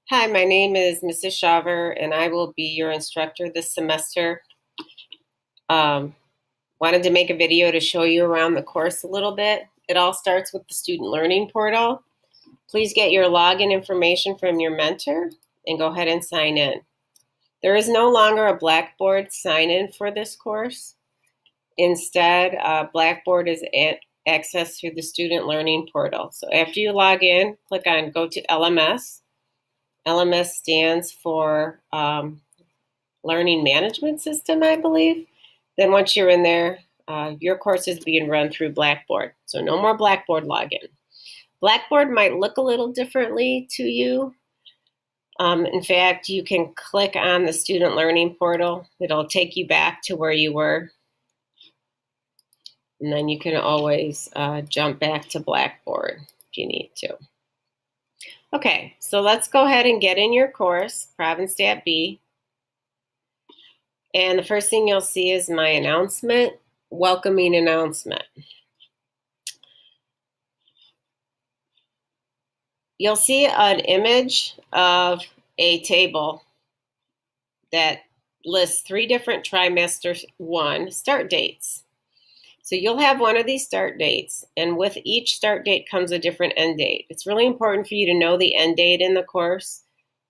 Hi, my name is Mrs. Shaver, and I will be your instructor this semester. Um, Wanted to make a video to show you around the course a little bit. It all starts with the Student Learning Portal. Please get your login information from your mentor and go ahead and sign in. There is no longer a Blackboard sign-in for this course. Instead, Blackboard is accessed through the Student Learning Portal. So after you log in, click on Go to LMS. LMS stands for Learning Management System, I believe. Then once you're in there, your course is being run through Blackboard. So no more Blackboard login. Blackboard might look a little differently to you. In fact, you can click on the Student Learning Portal. It'll take you back to where you were. And then you can always jump back to Blackboard if you need to. Okay, so let's go ahead and get in your course, Prob and Stat B. And the first thing you'll see is my announcement, welcoming announcement. You'll see an image of a table that lists 3 different trimester 1 start dates. So you'll have one of these start dates, and with each start date comes a different end date. It's really important for you to know the end date in the course,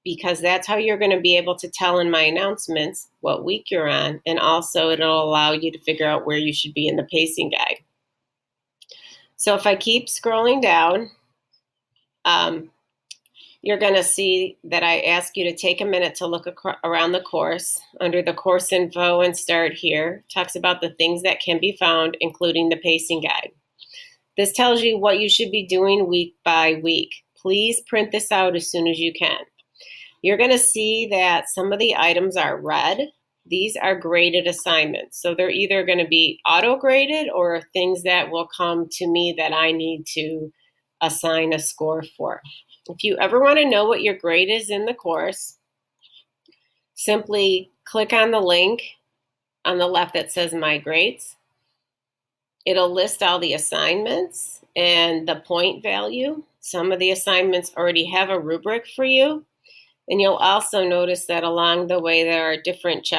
because that's how you're going to be able to tell in my announcements what week you're on, and also it'll allow you to figure out where you should be in the pacing guide. So if I keep scrolling down, you're going to see that I ask you to take a minute to look around the course. Under the course info and start here, talks about the things that can be found, including the pacing guide. This tells you what you should be doing week by week. Please print this out as soon as you can. You're going to see that some of the items are red. These are graded assignments. So they're either going to be auto-graded or things that will come to me that I need to assign a score for. If you ever want to know what your grade is in the course, simply click on the link on the left that says My Grades. It'll list all the assignments and the point value. Some of the assignments already have a rubric for you. And you'll also notice that along the way there are different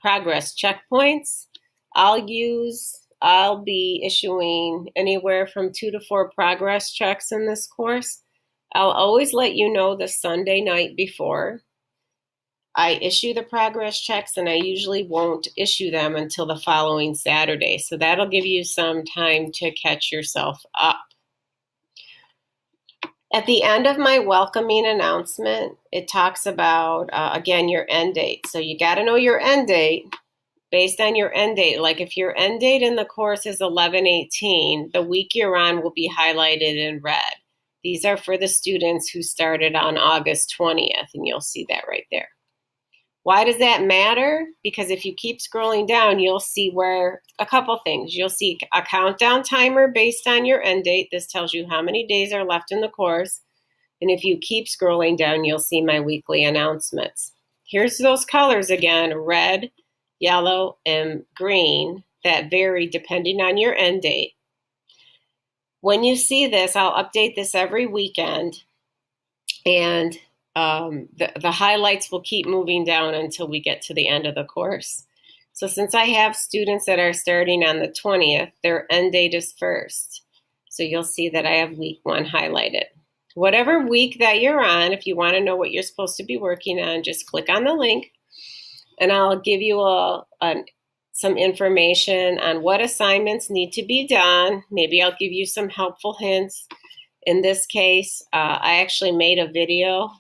progress checkpoints. I'll be issuing anywhere from 2 to 4 progress checks in this course. I'll always let you know the Sunday night before I issue the progress checks, and I usually won't issue them until the following Saturday. So that'll give you some time to catch yourself up. At the end of my welcoming announcement, it talks about, again, your end date. So you got to know your end date based on your end date. Like if your end date in the course is 11/18, the week you're on will be highlighted in red. These are for the students who started on August 20th, and you'll see that right there. Why does that matter? Because if you keep scrolling down, you'll see where a couple things. You'll see a countdown timer based on your end date. This tells you how many days are left in the course. And if you keep scrolling down, you'll see my weekly announcements. Here's those colors again, red, yellow, and green, that vary depending on your end date. When you see this, I'll update this every weekend, and the highlights will keep moving down until we get to the end of the course. So since I have students that are starting on the 20th, their end date is first. So you'll see that I have week 1 highlighted. Whatever week that you're on, if you want to know what you're supposed to be working on, just click on the link, and I'll give you some information on what assignments need to be done. Maybe I'll give you some helpful hints. In this case, I actually made a video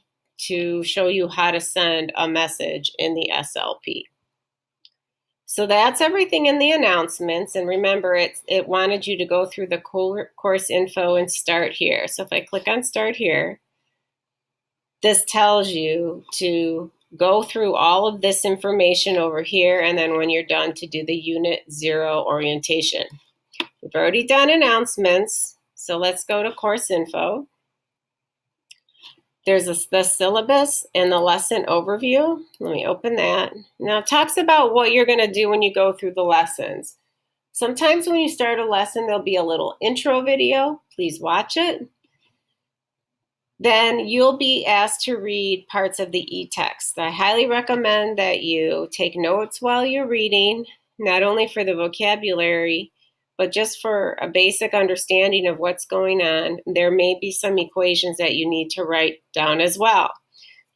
to show you how to send a message in the SLP. So that's everything in the announcements. And remember, it wanted you to go through the course info and start here. So if I click on start here, this tells you to go through all of this information over here, and then when you're done, to do the Unit 0 orientation. We've already done announcements, so let's go to course info. There's the syllabus and the lesson overview. Let me open that. Now it talks about what you're going to do when you go through the lessons. Sometimes when you start a lesson, there'll be a little intro video. Please watch it. Then you'll be asked to read parts of the e-text. I highly recommend that you take notes while you're reading, not only for the vocabulary, but just for a basic understanding of what's going on. There may be some equations that you need to write down as well.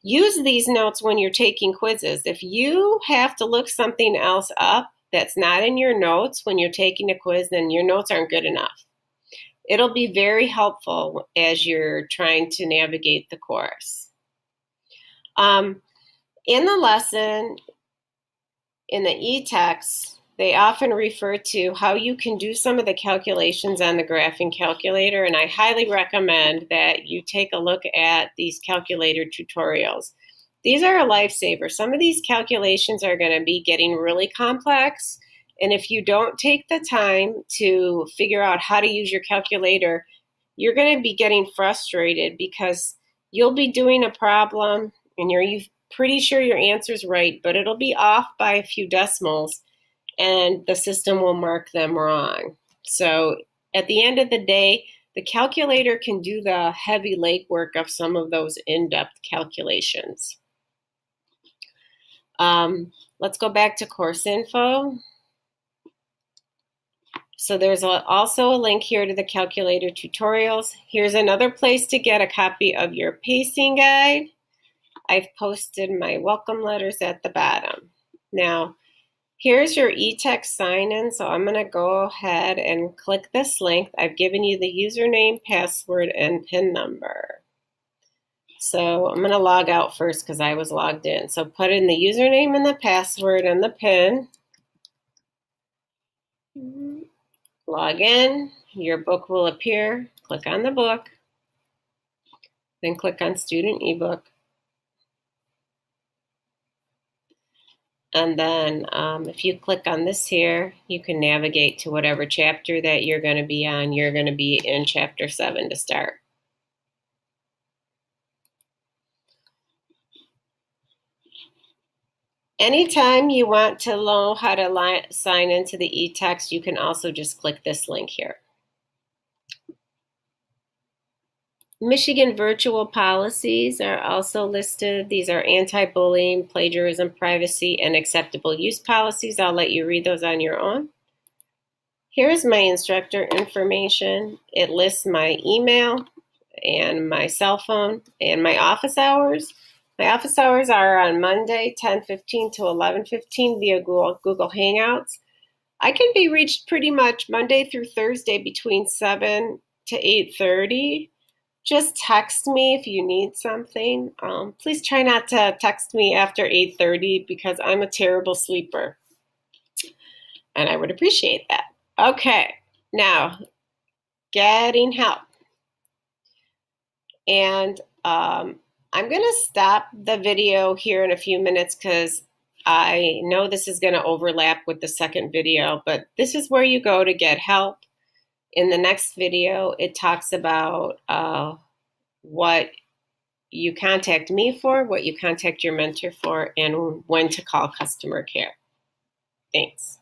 Use these notes when you're taking quizzes. If you have to look something else up that's not in your notes when you're taking a quiz, then your notes aren't good enough. It'll be very helpful as you're trying to navigate the course. In the lesson, in the e-text, they often refer to how you can do some of the calculations on the graphing calculator, and I highly recommend that you take a look at these calculator tutorials. These are a lifesaver. Some of these calculations are going to be getting really complex, and if you don't take the time to figure out how to use your calculator, you're going to be getting frustrated because you'll be doing a problem and you're pretty sure your answer's right, but it'll be off by a few decimals and the system will mark them wrong. So at the end of the day, the calculator can do the heavy legwork of some of those in-depth calculations. Let's go back to course info. So there's also a link here to the calculator tutorials. Here's another place to get a copy of your pacing guide. I've posted my welcome letters at the bottom. Now, here's your e-text sign-in. So I'm going to go ahead and click this link. I've given you the username, password, and PIN number. So I'm going to log out first because I was logged in. So put in the username and the password and the PIN. Log in. Your book will appear. Click on the book. Then click on Student eBook. And then if you click on this here, you can navigate to whatever chapter that you're going to be on. You're going to be in chapter 7 to start. Anytime you want to know how to sign into the e-text, you can also just click this link here. Michigan virtual policies are also listed. These are anti-bullying, plagiarism, privacy, and acceptable use policies. I'll let you read those on your own. Here's my instructor information. It lists my email and my cell phone and my office hours. My office hours are on Monday, 10:15 to 11:15 via Google Hangouts. I can be reached pretty much Monday through Thursday between 7 to 8:30. Just text me if you need something. Please try not to text me after 8:30 because I'm a terrible sleeper. And I would appreciate that. Okay, now getting help. And I'm going to stop the video here in a few minutes because I know this is going to overlap with the second video, but this is where you go to get help. In the next video, it talks about what you contact me for, what you contact your mentor for, and when to call customer care. Thanks.